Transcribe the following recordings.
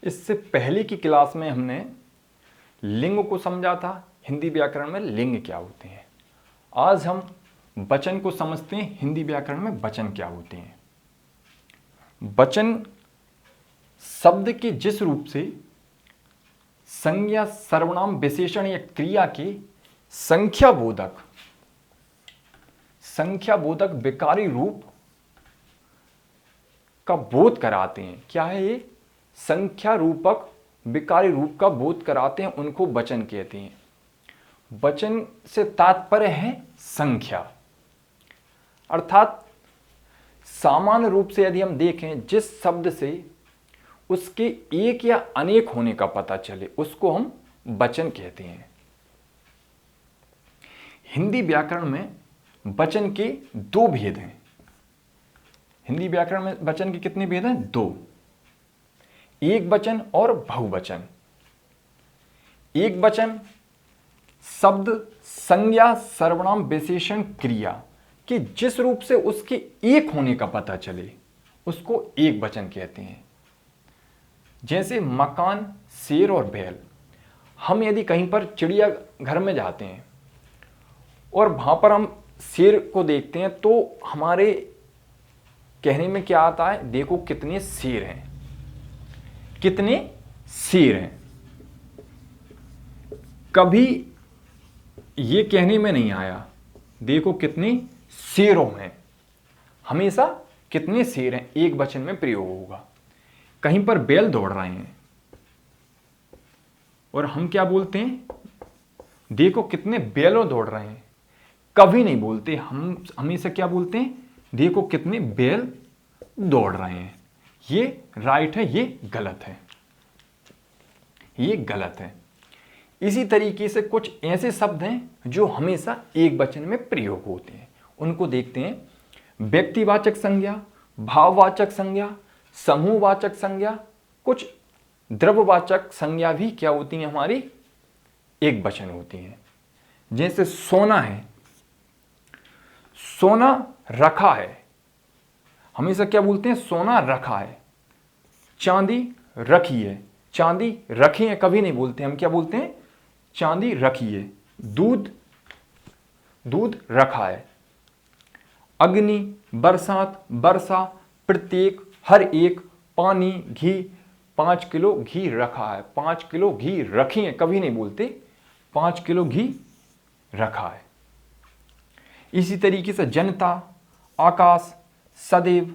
इससे पहले की क्लास में हमने लिंग को समझा था। हिंदी व्याकरण में लिंग क्या होते हैं। आज हम वचन को समझते हैं। हिंदी व्याकरण में वचन क्या होते हैं। वचन शब्द के जिस रूप से संज्ञा, सर्वनाम, विशेषण या क्रिया के संख्याबोधक विकारी रूप का बोध कराते हैं। क्या है ये? संख्या रूपक विकारी रूप का बोध कराते हैं, उनको वचन कहते हैं। वचन से तात्पर्य है संख्या, अर्थात सामान्य रूप से यदि हम देखें जिस शब्द से उसके एक या अनेक होने का पता चले उसको हम वचन कहते हैं। हिंदी व्याकरण में वचन के दो भेद हैं। हिंदी व्याकरण में वचन के कितने भेद हैं? दो। एक वचन और बहुवचन। एक वचन शब्द, संज्ञा, सर्वनाम, विशेषण, क्रिया कि जिस रूप से उसके एक होने का पता चले उसको एक वचन कहते हैं। जैसे मकान, शेर और बैल। हम यदि कहीं पर चिड़िया घर में जाते हैं और वहां पर हम शेर को देखते हैं तो हमारे कहने में क्या आता है? देखो कितने शेर हैं, कितने शेर हैं। कभी ये कहने में नहीं आया देखो कितने शेरों हैं। हमेशा कितने शेर हैं एक वचन में प्रयोग होगा। कहीं पर बैल दौड़ रहे हैं और हम क्या बोलते हैं? देखो कितने बैलों दौड़ रहे हैं। कभी नहीं बोलते, हम हमेशा क्या बोलते हैं? देखो कितने बैल दौड़ रहे हैं। ये राइट है, ये गलत है, ये गलत है। इसी तरीके से कुछ ऐसे शब्द हैं जो हमेशा एक वचन में प्रयोग होते हैं, उनको देखते हैं। व्यक्तिवाचक संज्ञा, भाववाचक संज्ञा, समूहवाचक संज्ञा, कुछ द्रव्यवाचक संज्ञा भी क्या होती हैं? हमारी एक वचन होती हैं। जैसे सोना है, सोना रखा है, हमेशा क्या बोलते हैं? सोना रखा है। चांदी रखी है, चांदी रखी है कभी नहीं बोलते, हम क्या बोलते हैं? चांदी रखी है। दूध, दूध रखा है। अग्नि, बरसात, वर्षा, प्रत्येक, हर एक, पानी, घी, 5 किलो घी रखा है। 5 किलो घी रखी है कभी नहीं बोलते, 5 किलो घी रखा है। इसी तरीके से जनता, आकाश, सदैव,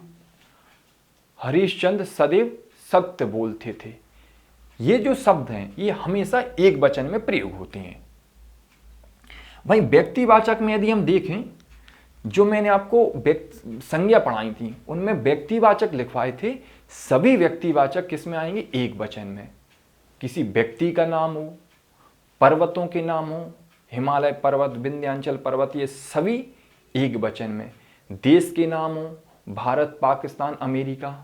हरिश्चंद्र सदैव सत्य बोलते थे। ये जो शब्द हैं ये हमेशा एक वचन में प्रयोग होते हैं। भाई व्यक्तिवाचक में यदि हम देखें, जो मैंने आपको संज्ञा पढ़ाई थी उनमें व्यक्तिवाचक लिखवाए थे। सभी व्यक्तिवाचक किस में आएंगे? एक वचन में। किसी व्यक्ति का नाम हो, पर्वतों के नाम हो, हिमालय पर्वत, विंध्याचल पर्वत, ये सभी एक वचन में। देश के नाम हो, भारत, पाकिस्तान, अमेरिका।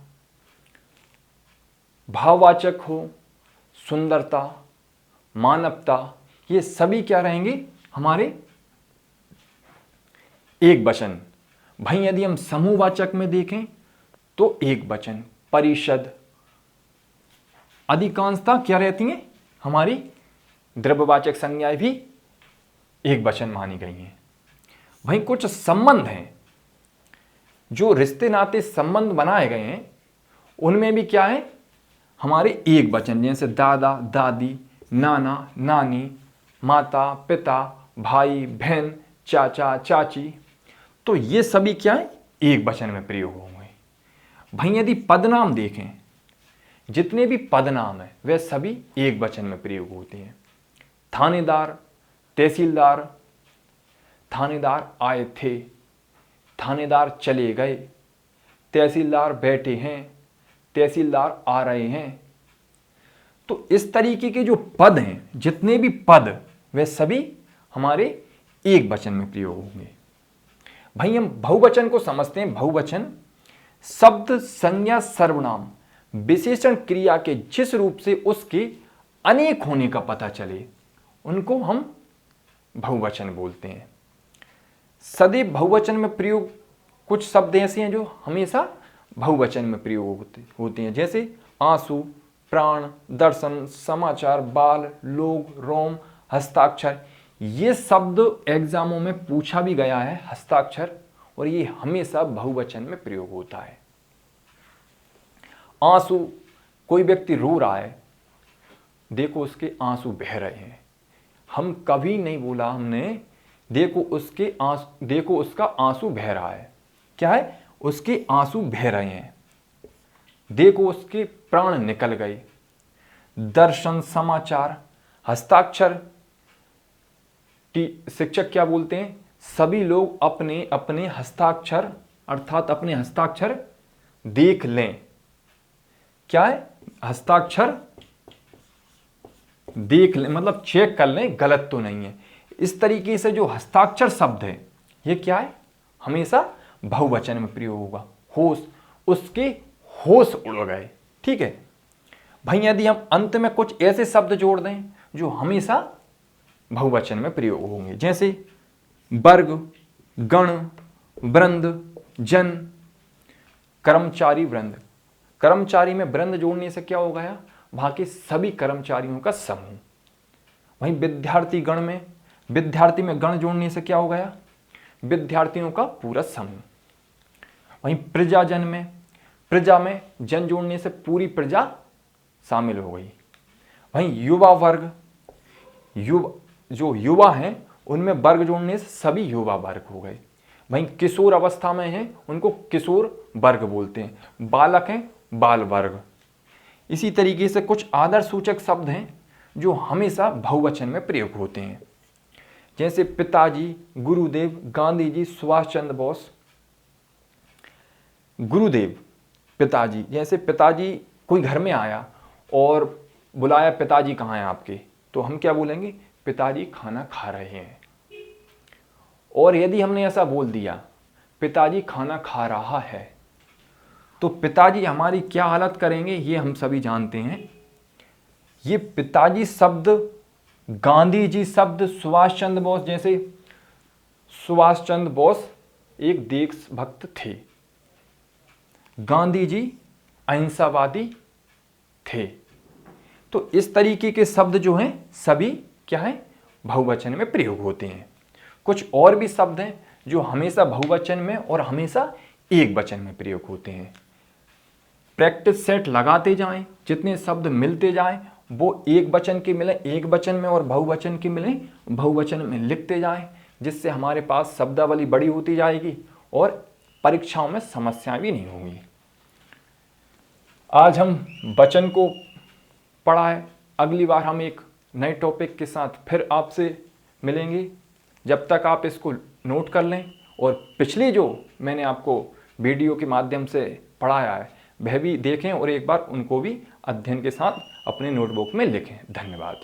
भाववाचक हो, सुंदरता, मानवता, ये सभी क्या रहेंगे? हमारे एक वचन। भाई यदि हम समूहवाचक में देखें तो एक वचन। परिषद, अधिकांशता क्या रहती हैं? हमारी द्रव्यवाचक संज्ञाएं भी एक वचन मानी गई हैं। भाई कुछ संबंध हैं, जो रिश्ते नाते संबंध बनाए गए हैं उनमें भी क्या है? हमारे एक वचन। जैसे दादा, दादी, नाना, नानी, माता, पिता, भाई, बहन, चाचा, चाची, तो ये सभी क्या है? एक वचन में प्रयोग होंगे। भाई यदि पदनाम देखें, जितने भी पदनाम हैं वे सभी एक वचन में प्रयोग होते हैं। थानेदार, तहसीलदार, थानेदार आए थे, थानेदार चले गए, तहसीलदार बैठे हैं, तहसीलदार आ रहे हैं। तो इस तरीके के जो पद हैं, जितने भी पद, वे सभी हमारे एक वचन में प्रयोग होंगे। भाई हम बहुवचन को समझते हैं। बहुवचन शब्द, संज्ञा, सर्वनाम, विशेषण, क्रिया के जिस रूप से उसके अनेक होने का पता चले उनको हम बहुवचन बोलते हैं। सदैव बहुवचन में प्रयोग कुछ शब्द ऐसे हैं जो हमेशा बहुवचन में प्रयोग होते हैं। जैसे आंसू, प्राण, दर्शन, समाचार, बाल, लोग, रोम, हस्ताक्षर। ये शब्द एग्जामों में पूछा भी गया है, हस्ताक्षर, और ये हमेशा बहुवचन में प्रयोग होता है। आंसू, कोई व्यक्ति रो रहा है, देखो उसके आंसू बह रहे हैं। हम कभी नहीं बोला हमने देखो उसका आंसू बह रहा है। क्या है? उसके आंसू बह रहे हैं। देखो उसके प्राण निकल गए। दर्शन, समाचार, हस्ताक्षर, शिक्षक क्या बोलते हैं? सभी लोग अपने अपने हस्ताक्षर अर्थात अपने हस्ताक्षर देख लें। क्या है? हस्ताक्षर देख लें मतलब चेक कर लें गलत तो नहीं है। इस तरीके से जो हस्ताक्षर शब्द है ये क्या है? हमेशा बहुवचन में प्रयोग होगा। होश, उसके होश उड़ गए। ठीक है भाई, यदि हम अंत में कुछ ऐसे शब्द जोड़ दें जो हमेशा बहुवचन में प्रयोग होंगे, जैसे वर्ग, गण, वृंद, जन, कर्मचारी, वृंद। कर्मचारी में वृंद जोड़ने से क्या हो गया? वहां के सभी कर्मचारियों का समूह। वहीं विद्यार्थी गण में, विद्यार्थी में गण जोड़ने से क्या हो गया? विद्यार्थियों का पूरा समूह। वहीं प्रजाजन में, प्रजा में जन जोड़ने से पूरी प्रजा शामिल हो गई। वहीं युवा वर्ग, जो युवा हैं उनमें वर्ग जोड़ने से सभी युवा वर्ग हो गए। वहीं किशोर अवस्था में हैं उनको किशोर वर्ग बोलते हैं। बालक हैं बाल वर्ग। इसी तरीके से कुछ आदर्श सूचक शब्द हैं जो हमेशा बहुवचन में प्रयोग होते हैं, जैसे पिताजी, गुरुदेव, गांधी जी, सुभाष चंद्र बोस। गुरुदेव, पिताजी, जैसे पिताजी कोई घर में आया और बुलाया, पिताजी कहाँ हैं आपके, तो हम क्या बोलेंगे? पिताजी खाना खा रहे हैं। और यदि हमने ऐसा बोल दिया पिताजी खाना खा रहा है, तो पिताजी हमारी क्या हालत करेंगे ये हम सभी जानते हैं। ये पिताजी शब्द, गांधी जी शब्द, सुभाष चंद्र बोस, जैसे सुभाष चंद्र बोस एक देशभक्त थे, गांधी जी अहिंसावादी थे। तो इस तरीके के शब्द जो हैं सभी क्या है? बहुवचन में प्रयोग होते हैं। कुछ और भी शब्द हैं जो हमेशा बहुवचन में और हमेशा एक वचन में प्रयोग होते हैं। प्रैक्टिस सेट लगाते जाएं, जितने शब्द मिलते जाएं वो एक वचन के मिले एक वचन में और बहुवचन के मिले बहुवचन में लिखते जाएं, जिससे हमारे पास शब्दावली बड़ी होती जाएगी और परीक्षाओं में समस्याएं भी नहीं होंगी। आज हम वचन को पढ़ा है, अगली बार हम एक नए टॉपिक के साथ फिर आपसे मिलेंगे। जब तक आप इसको नोट कर लें और पिछली जो मैंने आपको वीडियो के माध्यम से पढ़ाया है वह भी देखें और एक बार उनको भी अध्ययन के साथ अपने नोटबुक में लिखें। धन्यवाद।